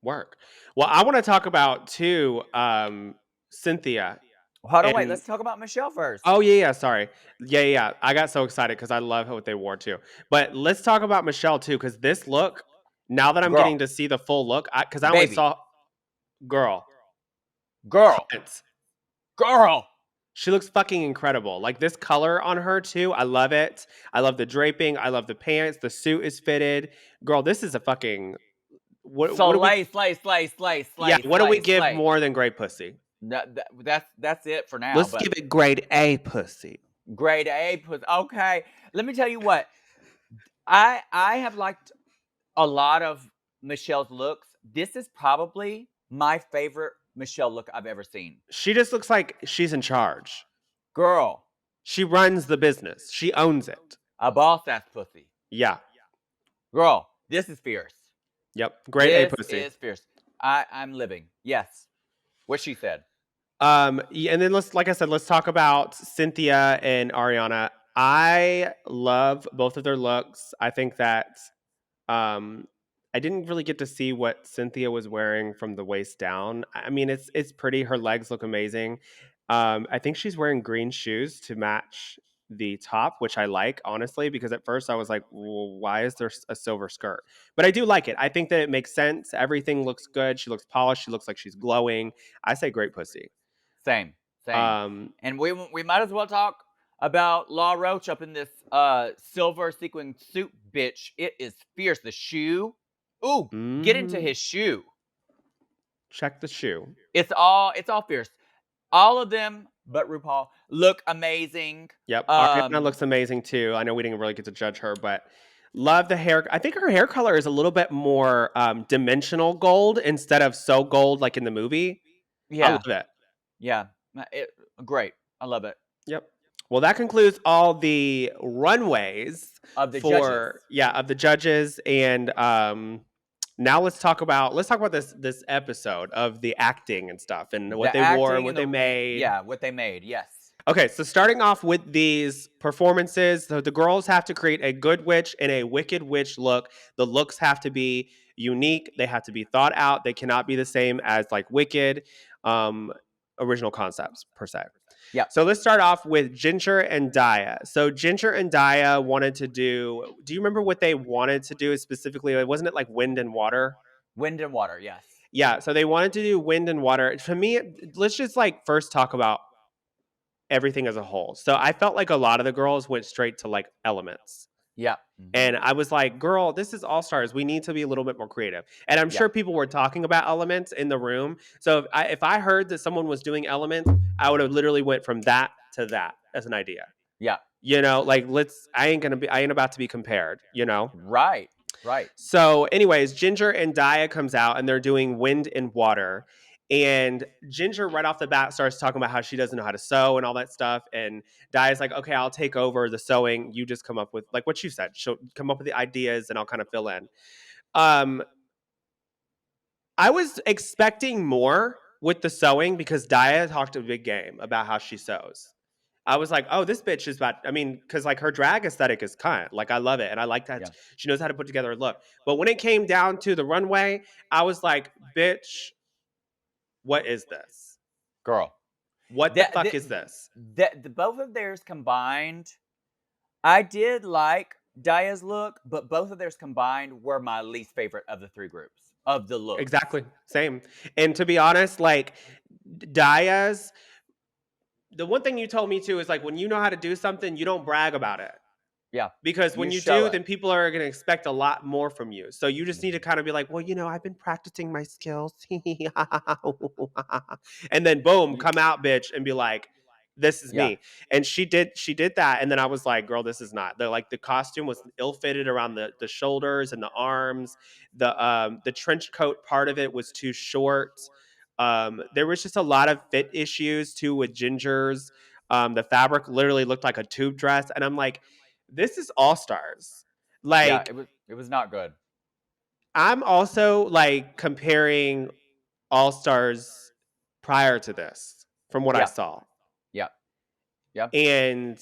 Work. Well, I want to talk about too, Cynthia Hold on, wait. and Let's talk about Michelle first, oh yeah, yeah, sorry. Yeah, yeah, yeah. I got so excited because I love what they wore too. But let's talk about Michelle too, because this look, now that I'm girl, getting to see the full look, because I only baby, saw girl, girl, comments. girl. She looks fucking incredible. Like this color on her too. I love it. I love the draping. I love the pants. The suit is fitted. Girl, this is a fucking what do we Slay, slay, slay, slay, yeah, slay, what do we slay, give slay. more than great pussy? That's it for now. Let's But give it grade A pussy. grade A was okay. Let me tell you what. I have liked a lot of Michelle's looks. This is probably my favorite Michelle look I've ever seen. She just looks like she's in charge. Girl, She runs the business. She owns it. a boss ass pussy. Yeah. Girl, this is fierce. Yep. Grade A This pussy. is fierce. I'm living. Yes. What she said. Yeah, and then let's, like I said, let's talk about Cynthia and Ariana. I love both of their looks. I think that um, I didn't really get to see what Cynthia was wearing from the waist down. I mean, it's pretty. Her legs look amazing. I think she's wearing green shoes to match the top, which I like honestly, because at first I was like, well, why is there a silver skirt? But I do like it. I think that it makes sense. Everything looks good. She looks polished. She looks like she's glowing. I say great pussy. Same. Same. Um, And we might as well talk about Law Roach up in this silver sequin suit, bitch. It is fierce. The shoe. Ooh, get into mhm. his shoe. Check the shoe. It's all fierce. All of them, but RuPaul, look amazing. Yep, Ariana Um, looks amazing too. I know we didn't really get to judge her, but love the hair. I think her hair color is a little bit more dimensional gold instead of so gold like in the movie. I love yeah, it. yeah. It, great. I love it. Yep. Well, that concludes all the runways Of the judges. for of the judges, and now let's talk about this episode of the acting and stuff and what The they wore and acting what and they made. what they made. Yes. Okay, so starting off with these performances, the girls have to create a good witch and a wicked witch look. The looks have to be unique. They have to be thought out. They cannot be the same as like Wicked, um, original concepts per se. Yep. So let's start off with Ginger and Daya. So Ginger and Daya wanted to do. Do you remember what they wanted to do specifically? Wasn't it like wind and water? Wind and water. Yes. Yeah. So they wanted to do wind and water. To me, let's just like first talk about everything as a whole. So I felt like a lot of the girls went straight to like elements. Yep. And I was like, girl, this is All Stars. We need to be a little bit more creative. And I'm Yep. sure people were talking about elements in the room. So if I heard that someone was doing elements, I would have literally went from that to that as an idea. Yep. Like I ain't about to be compared, Right. Right. So, anyways, Ginger and Daya comes out and they're doing wind and water. And Ginger right off the bat starts talking about how she doesn't know how to sew and all that stuff. And Daya's like, okay, I'll take over the sewing. You just come up with like what you said. She'll come up with the ideas and I'll kind of fill in. Um, I was expecting more with the sewing because Daya talked a big game about how she sews. I was like, oh, this bitch is about. I mean, because like her drag aesthetic is kind. Like I love it, and I like that Yeah. she knows how to put together a look. But when it came down to the runway, I was like, bitch, what is this? Girl. What the That, fuck that, is this? both of theirs combined, I did like Daya's look, but both of theirs combined were my least favorite of the three groups of the looks. Exactly, same. And to be honest, like Daya's, the one thing you told me too is like when you know how to do something, you don't brag about it. Yeah, Because when you you show do, it. then people are going to expect a lot more from you. So you just need to Mhm. kind of be like, well, I've been practicing my skills. And then boom, You, come out, bitch, and be like, this is Yeah. me. And she did that, and then I was like, girl, this is not. The costume was ill fitted around the shoulders and the arms. The trench coat part of it was too short. There was just a lot of fit issues too with Ginger's. The fabric literally looked like a tube dress, and I'm like, this is All Stars. Yeah, Like, it was not good. I'm also like comparing All Stars prior to this from what I Yeah. saw. Yeah. Yeah. And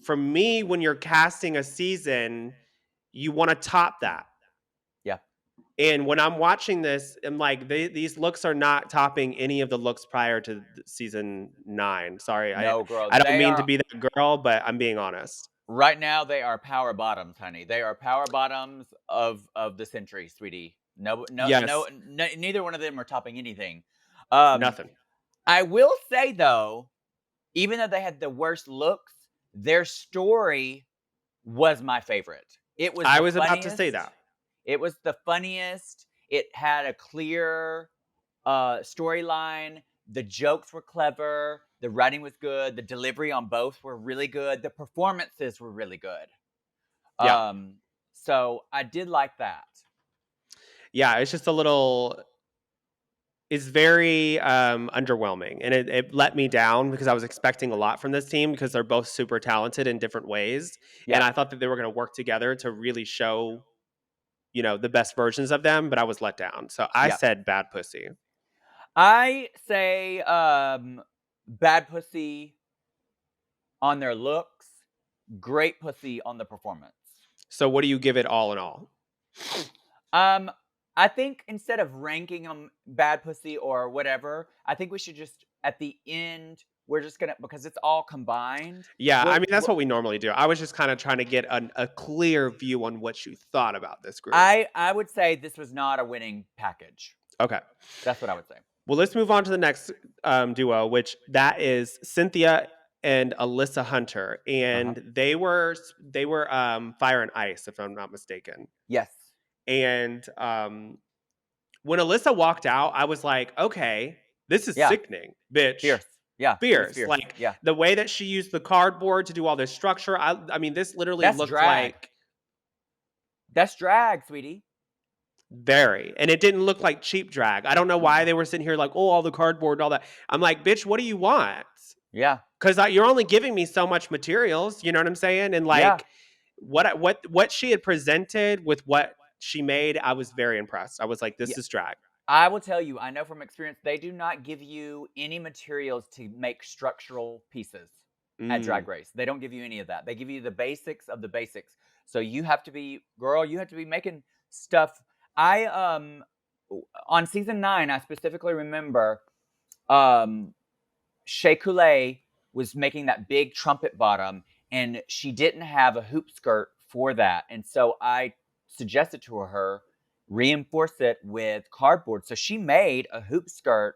for me, when you're casting a season, you want to top that. Yeah. And when I'm watching this, I'm like, these looks are not topping any of the looks prior to season 9. Sorry, No, girl. I don't They mean to are be that girl, but I'm being honest. right now they are power bottoms, honey. They are power bottoms of the century, sweetie. No, no, no, Yes, no, neither one of them are topping anything. Um, nothing. I will say though, even though they had the worst looks, their story was my favorite. It was I the was about to say funniest. that. It was the funniest. It had a clear storyline. The jokes were clever. The writing was good. The delivery on both were really good. The performances were really good. Yeah. Um, so I did like that. Yeah, it's just a little is very underwhelming, and it let me down because I was expecting a lot from this team because they're both super talented in different ways, and Yeah, I thought that they were going to work together to really show the best versions of them, but I was let down. So I yeah. said bad pussy. I say bad pussy on their looks, great pussy on the performance. So what do you give it all in all? Um, I think instead of ranking them bad pussy or whatever, I think we should just at the end we're just gonna because it's all combined. Yeah, I We'll, mean that's what we normally do. I was just kind of trying to get a clear view on what you thought about this group. I would say this was not a winning package. Okay. That's what I would say. Well, let's move on to the next duo, which that is Cynthia and Alyssa Hunter, Uh huh. and they were Fire and Ice, if I'm not mistaken. Yes. And when Alyssa walked out, I was like, okay, this is Yeah. sickening, bitch. Fierce. Yeah. It was Fierce. fierce. Like Yeah. the way that she used the cardboard to do all this structure. I mean, this literally That's looked drag. like That's drag, sweetie. very, and it didn't look like cheap drag. I don't know why Mm-mm. they were sitting here like, oh, all the cardboard and all that. I'm like, bitch, what do you want? Yeah. Because you're only giving me so much materials. You know what I'm saying? And Yeah. like what she had presented with what she made, I was very impressed. I was like, Yeah. this is drag. I will tell you, I know from experience, they do not give you any materials to make structural pieces at Mm. Drag Race. They don't give you any of that. They give you the basics of the basics. So you have to be, girl, you have to be making stuff. I on season 9, I specifically remember um Shea Coulee was making that big trumpet bottom, and she didn't have a hoop skirt for that. And so I suggested to her reinforce it with cardboard. So she made a hoop skirt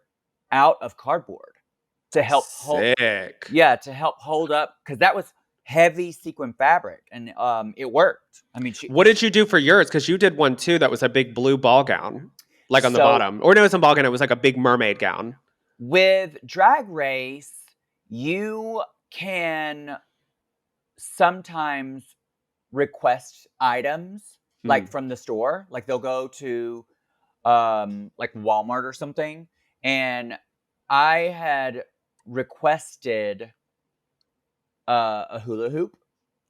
out of cardboard to help hold, Sick. yeah, to help hold up because that was heavy sequin fabric, and it worked. I mean, What did you do for yours? Because you did one too that was a big blue ball gown, like on the so bottom. Or no, it was a ball gown. It was like a big mermaid gown. with Drag Race, you can sometimes request items like Mm. from the store. Like they'll go to like Walmart or something. And I had requested a hula hoop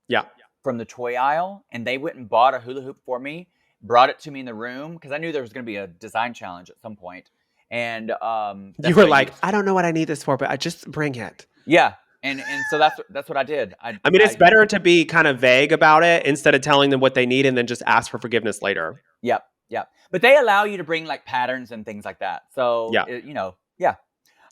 Yeah. from the toy aisle, and they went and bought a hula hoop for me, brought it to me in the room because I knew there was going to be a design challenge at some point. And You that's were what I like, used. I don't know what I need this for, but I just bring it. Yeah, and so that's what I did. I mean, it's I better to be kind of vague about it instead of telling them what they need and then just ask for forgiveness later. Yep, yep. But they allow you to bring like patterns and things like that. So Yeah. yeah.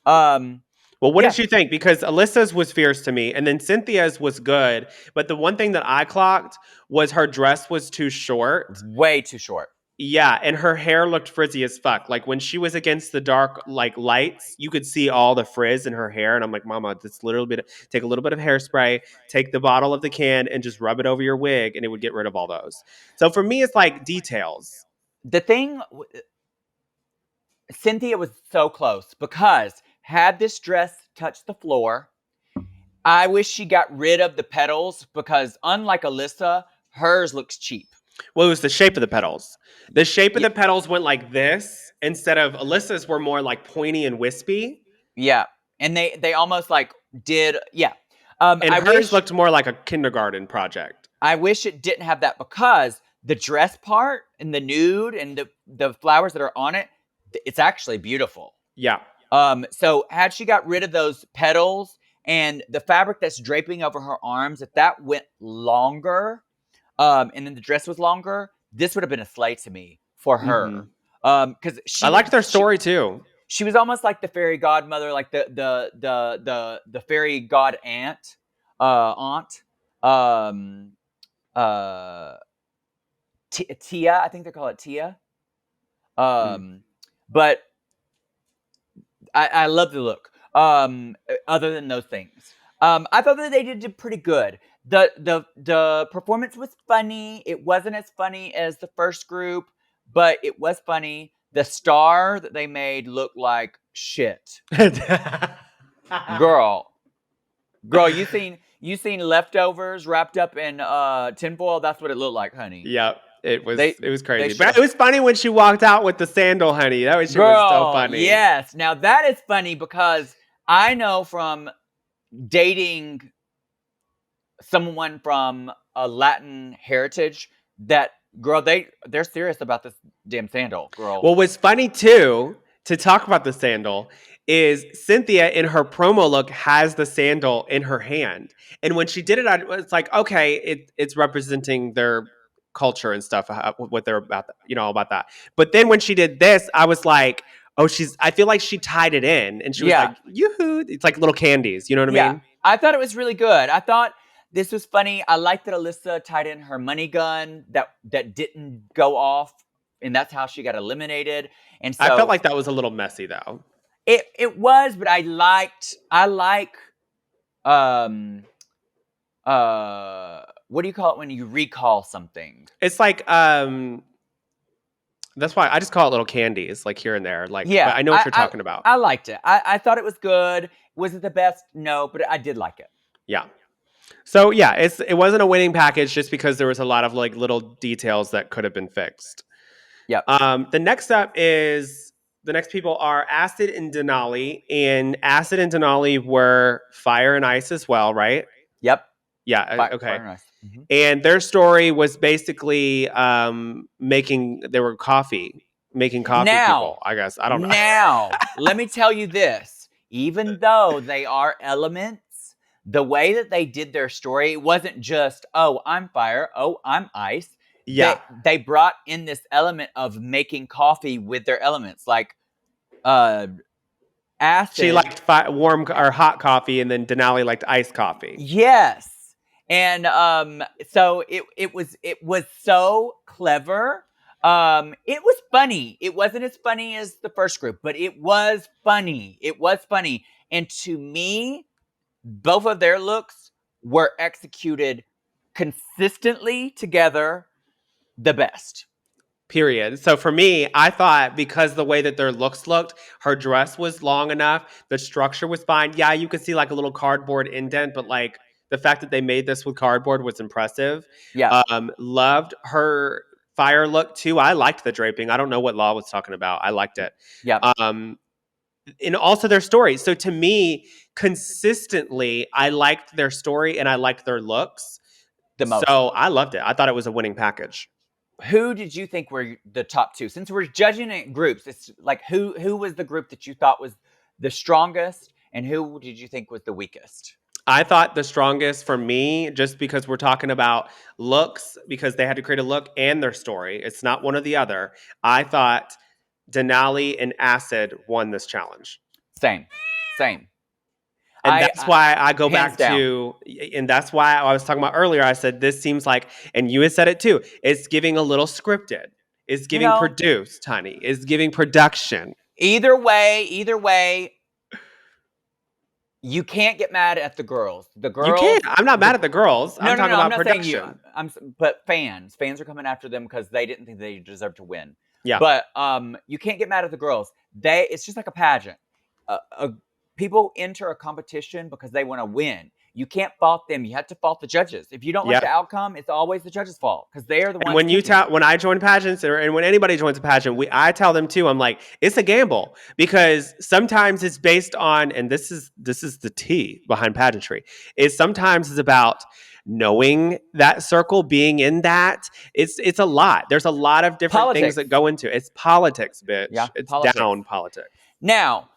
Um, Well, what yeah. did you think? Because Alyssa's was fierce to me, and then Cynthia's was good. But the one thing that I clocked was her dress was too short. Way too short. Yeah, and her hair looked frizzy as fuck. Like when she was against the dark like lights, you could see all the frizz in her hair, and I'm like, Mama, this little bit. Take a little bit of hairspray, take the bottle of the can, and just rub it over your wig, and it would get rid of all those. So for me, it's like details. The thing, Cynthia was so close because had this dress touch the floor. I wish she got rid of the petals because, unlike Alyssa, hers looks cheap. Well, it was the shape of the petals. The shape of Yeah, the petals went like this instead of Alyssa's were more like pointy and wispy, yeah. And they almost like did, yeah. and hers looked more like a kindergarten project. I wish it didn't have that because the dress part and the nude and the flowers that are on it, it's actually beautiful. Yeah. So had she got rid of those petals and the fabric that's draping over her arms, if that went longer, and then the dress was longer, this would have been a slay to me for Mm-hmm. her. Because I liked their story too. she was almost like the fairy godmother, like the fairy god aunt. Um, uh, Tia, I think they call it Tia. Mm. But I love the look. Other than those things, I thought that they did pretty good. The performance was funny. It wasn't as funny as the first group, but it was funny. The star that they made looked like shit. Girl, girl, you seen leftovers wrapped up in tinfoil? That's what it looked like, honey. Yep. They It was they crazy. should But have. it was funny when she walked out with the sandal, honey. That shit was so Girl, funny. yes. Now that is funny because I know from dating someone from a Latin heritage that girl, they're serious about this damn sandal, girl. Well, what's funny too, to talk about the sandal, is Cynthia in her promo look has the sandal in her hand. And when she did it, it's like, okay, it's representing their culture and stuff, what they're about, about that. But then when she did this, I was like, oh, I feel like she tied it in and she was Yeah. like, yoo-hoo. It's like little candies. You know what I Yeah. mean? I thought it was really good. I thought this was funny. I liked that Alyssa tied in her money gun that didn't go off, and that's how she got eliminated. And I felt so like that was a little messy though. it was, but I like um what do you call it when you recall something? It's like, that's why I just call it little candies, like here and there. Like, but Yeah, I know what you're talking about. I liked it. I thought it was good. Was it the best? No, but I did like it. Yeah. So yeah, it wasn't a winning package just because there was a lot of like little details that could have been fixed. Yep. The next people are Acid and Denali, and Acid and Denali were fire and ice as well, right? Yep. Yeah. Fire Okay. and ice. Mm-hmm. And their story was basically making coffee people. I guess I don't know. Now, let me tell you this. Even though they are elements, the way that they did their story wasn't just, oh, I'm fire, oh, I'm ice. Yeah. They brought in this element of making coffee with their elements, like acid. She liked warm or hot coffee, and then Denali liked iced coffee. Yes. And so it was so clever. It was funny. It wasn't as funny as the first group, but it was funny. It was funny. And to me, both of their looks were executed consistently together the best. Period. So for me, I thought because the way that their looks looked, her dress was long enough, the structure was fine. Yeah, you could see like a little cardboard indent, but like the fact that they made this with cardboard was impressive. Yeah. Loved her fire look too. I liked the draping. I don't know what Law was talking about. I liked it. Yeah. And also their story. So to me, consistently, I liked their story and I liked their looks. The most. So I loved it. I thought it was a winning package. Who did you think were the top two? Since we're judging it in groups, it's like who was the group that you thought was the strongest, and who did you think was the weakest? I thought the strongest for me, just because we're talking about looks, because they had to create a look and their story. It's not one or the other. I thought Denali and Acid won this challenge. Same. And that's why I go back down. to, and that's why I was talking about earlier. I said, this seems like, and you had said it too, it's giving a little scripted. It's giving produced, honey. It's giving production. Either way, you can't get mad at the girls. The girls. You can't. I'm not mad at the girls. I'm talking about I'm production. But fans are coming after them because they didn't think they deserved to win. Yeah. But you can't get mad at the girls. It's just like a pageant. people enter a competition because they want to win. You can't fault them. You have to fault the judges. If you don't like the Yep. outcome, it's always the judges' fault because they are the And ones when picking. when I join pageants, and when anybody joins a pageant, I tell them too. I'm like, it's a gamble because sometimes it's based on, and this is the T behind pageantry. Is sometimes it's about knowing that circle, being in that. It's a lot. There's a lot of different things Politics. that go into it. It's politics, bitch. Yeah, It's politics. down politics. Now,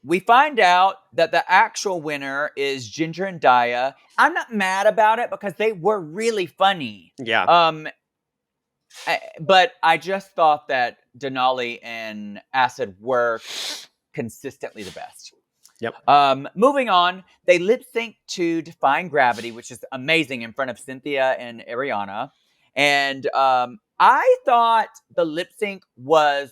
we find out that the actual winner is Ginger and Daya. I'm not mad about it because they were really funny. Yeah. But I just thought that Denali and Acid were consistently the best. Yep. Moving on, they lip sync to Defying Gravity, which is amazing in front of Cynthia and Ariana. And I thought the lip sync was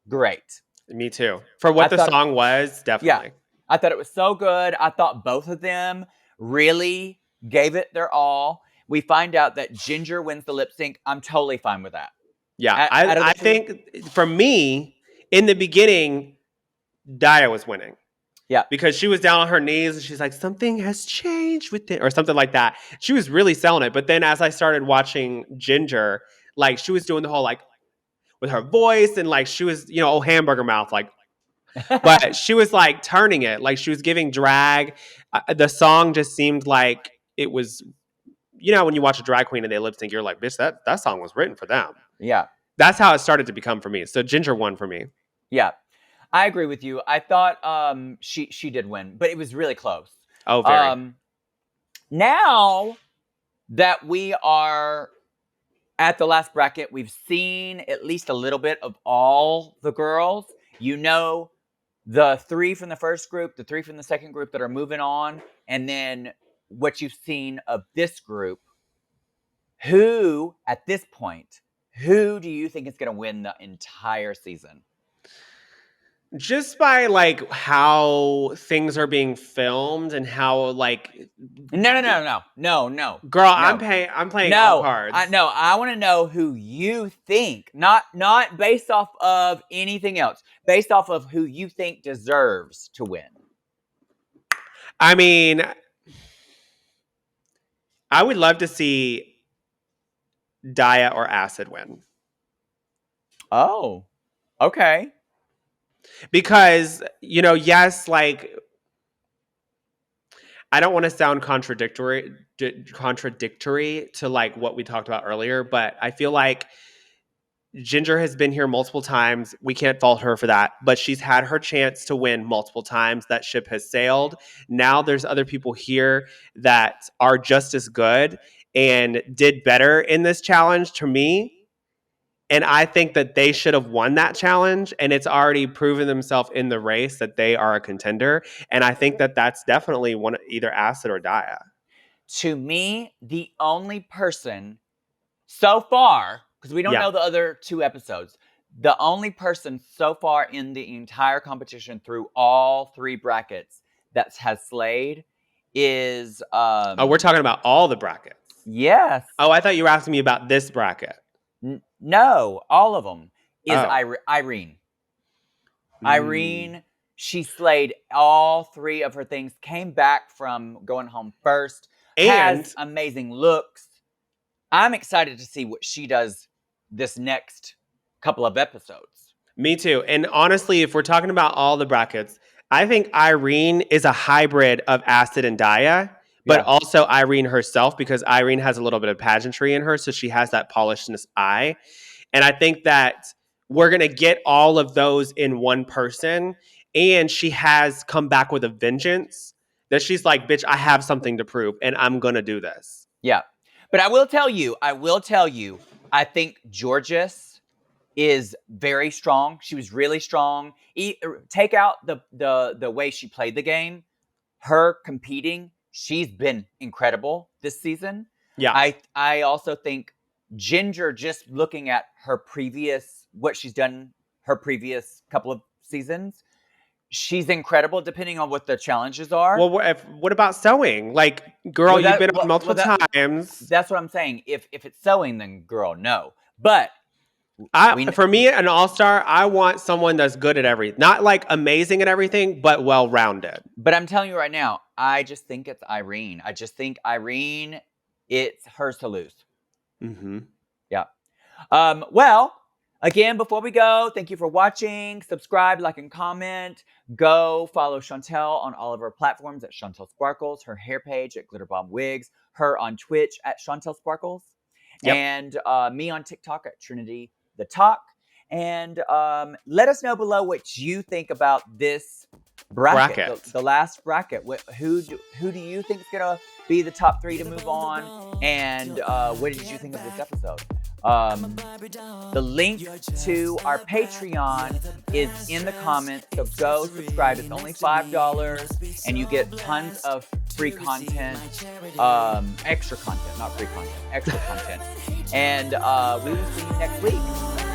great. Me too. For what I the thought, song was, yeah, definitely. I thought it was so good. I thought both of them really gave it their all. We find out that Ginger wins the lip sync. I'm totally fine with that. Yeah. Out of the I two, think for me, in the beginning, Daya was winning. yeah. Because she was down on her knees and she's like, something has changed with it, or something like that. She was really selling it. But then as I started watching Ginger, like she was doing the whole like with her voice and like she was, oh, hamburger mouth, like, but she was like turning it, like she was giving drag. The song just seemed like it was, when you watch a drag queen and they lip sync, you're like, bitch, that song was written for them. Yeah. That's how it started to become for me. So Ginger won for me. Yeah. I agree with you. I thought she did win, but it was really close. Oh, very. Now that we are at the last bracket, we've seen at least a little bit of all the girls. The 3 from the first group, the 3 from the second group that are moving on, and then what you've seen of this group. Who, at this point, who do you think is going to win the entire season? Just by like how things are being filmed and how like No. girl, No. I'm playing all No, cards. I want to know who you think, not based off of anything else, based off of who you think deserves to win. I mean, I would love to see Daya or Acid win. Oh, okay. Because, yes, like I don't want to sound contradictory to like what we talked about earlier, but I feel like Ginger has been here multiple times. We can't fault her for that, but she's had her chance to win multiple times. That ship has sailed. Now there's other people here that are just as good and did better in this challenge to me. And I think that they should have won that challenge, and it's already proven themselves in the race that they are a contender. And I think that that's definitely either Acid or Daya. To me, the only person so far, because we don't Yeah. know the other 2 episodes, the only person so far in the entire competition through all 3 brackets that has slayed is Oh, we're talking about all the brackets. yes. Oh, I thought you were asking me about this bracket. No, all of them is Oh. Irene. Mm. Irene, she slayed all 3 of her things, came back from going home first, And has amazing looks. I'm excited to see what she does this next couple of episodes. me too. And honestly, if we're talking about all the brackets, I think Irene is a hybrid of Acid and Daya, but Yeah. also Irene herself, because Irene has a little bit of pageantry in her, so she has that polishedness eye. And I think that we're going to get all of those in one person. And she has come back with a vengeance that she's like, bitch, I have something to prove and I'm going to do this. Yeah. But I will tell you, I think Georges is very strong. She was really strong. Take out the way she played the game. Her competing, she's been incredible this season. Yeah. I also think Ginger, just looking at what she's done her previous couple of seasons, she's incredible depending on what the challenges are. Well, what about sewing? Like, girl, you've been on multiple times. That's what I'm saying. If it's sewing, then girl, no. But We For me, an all-star, I want someone that's good at everything. Not like amazing at everything, but well-rounded. But I'm telling you right now, I just think it's Irene. I just think Irene, it's hers to lose. Mm-hmm. Yeah. Well, again, before we go, thank you for watching. Subscribe, like, and comment. Go follow Chantel on all of her platforms at Chantel Sparkles, her hair page at Glitter Bomb Wigs, her on Twitch at Chantel Sparkles, Yep. and me on TikTok at Trinity the Talk. And let us know below what you think about this bracket, the last bracket. Who do you think is gonna be the top 3 to move on? And what did you think of this episode? The link to our Patreon is in the comments, so go subscribe. It's only $5, and you get tons of free content, extra content, not free content, extra content. And we will see you next week.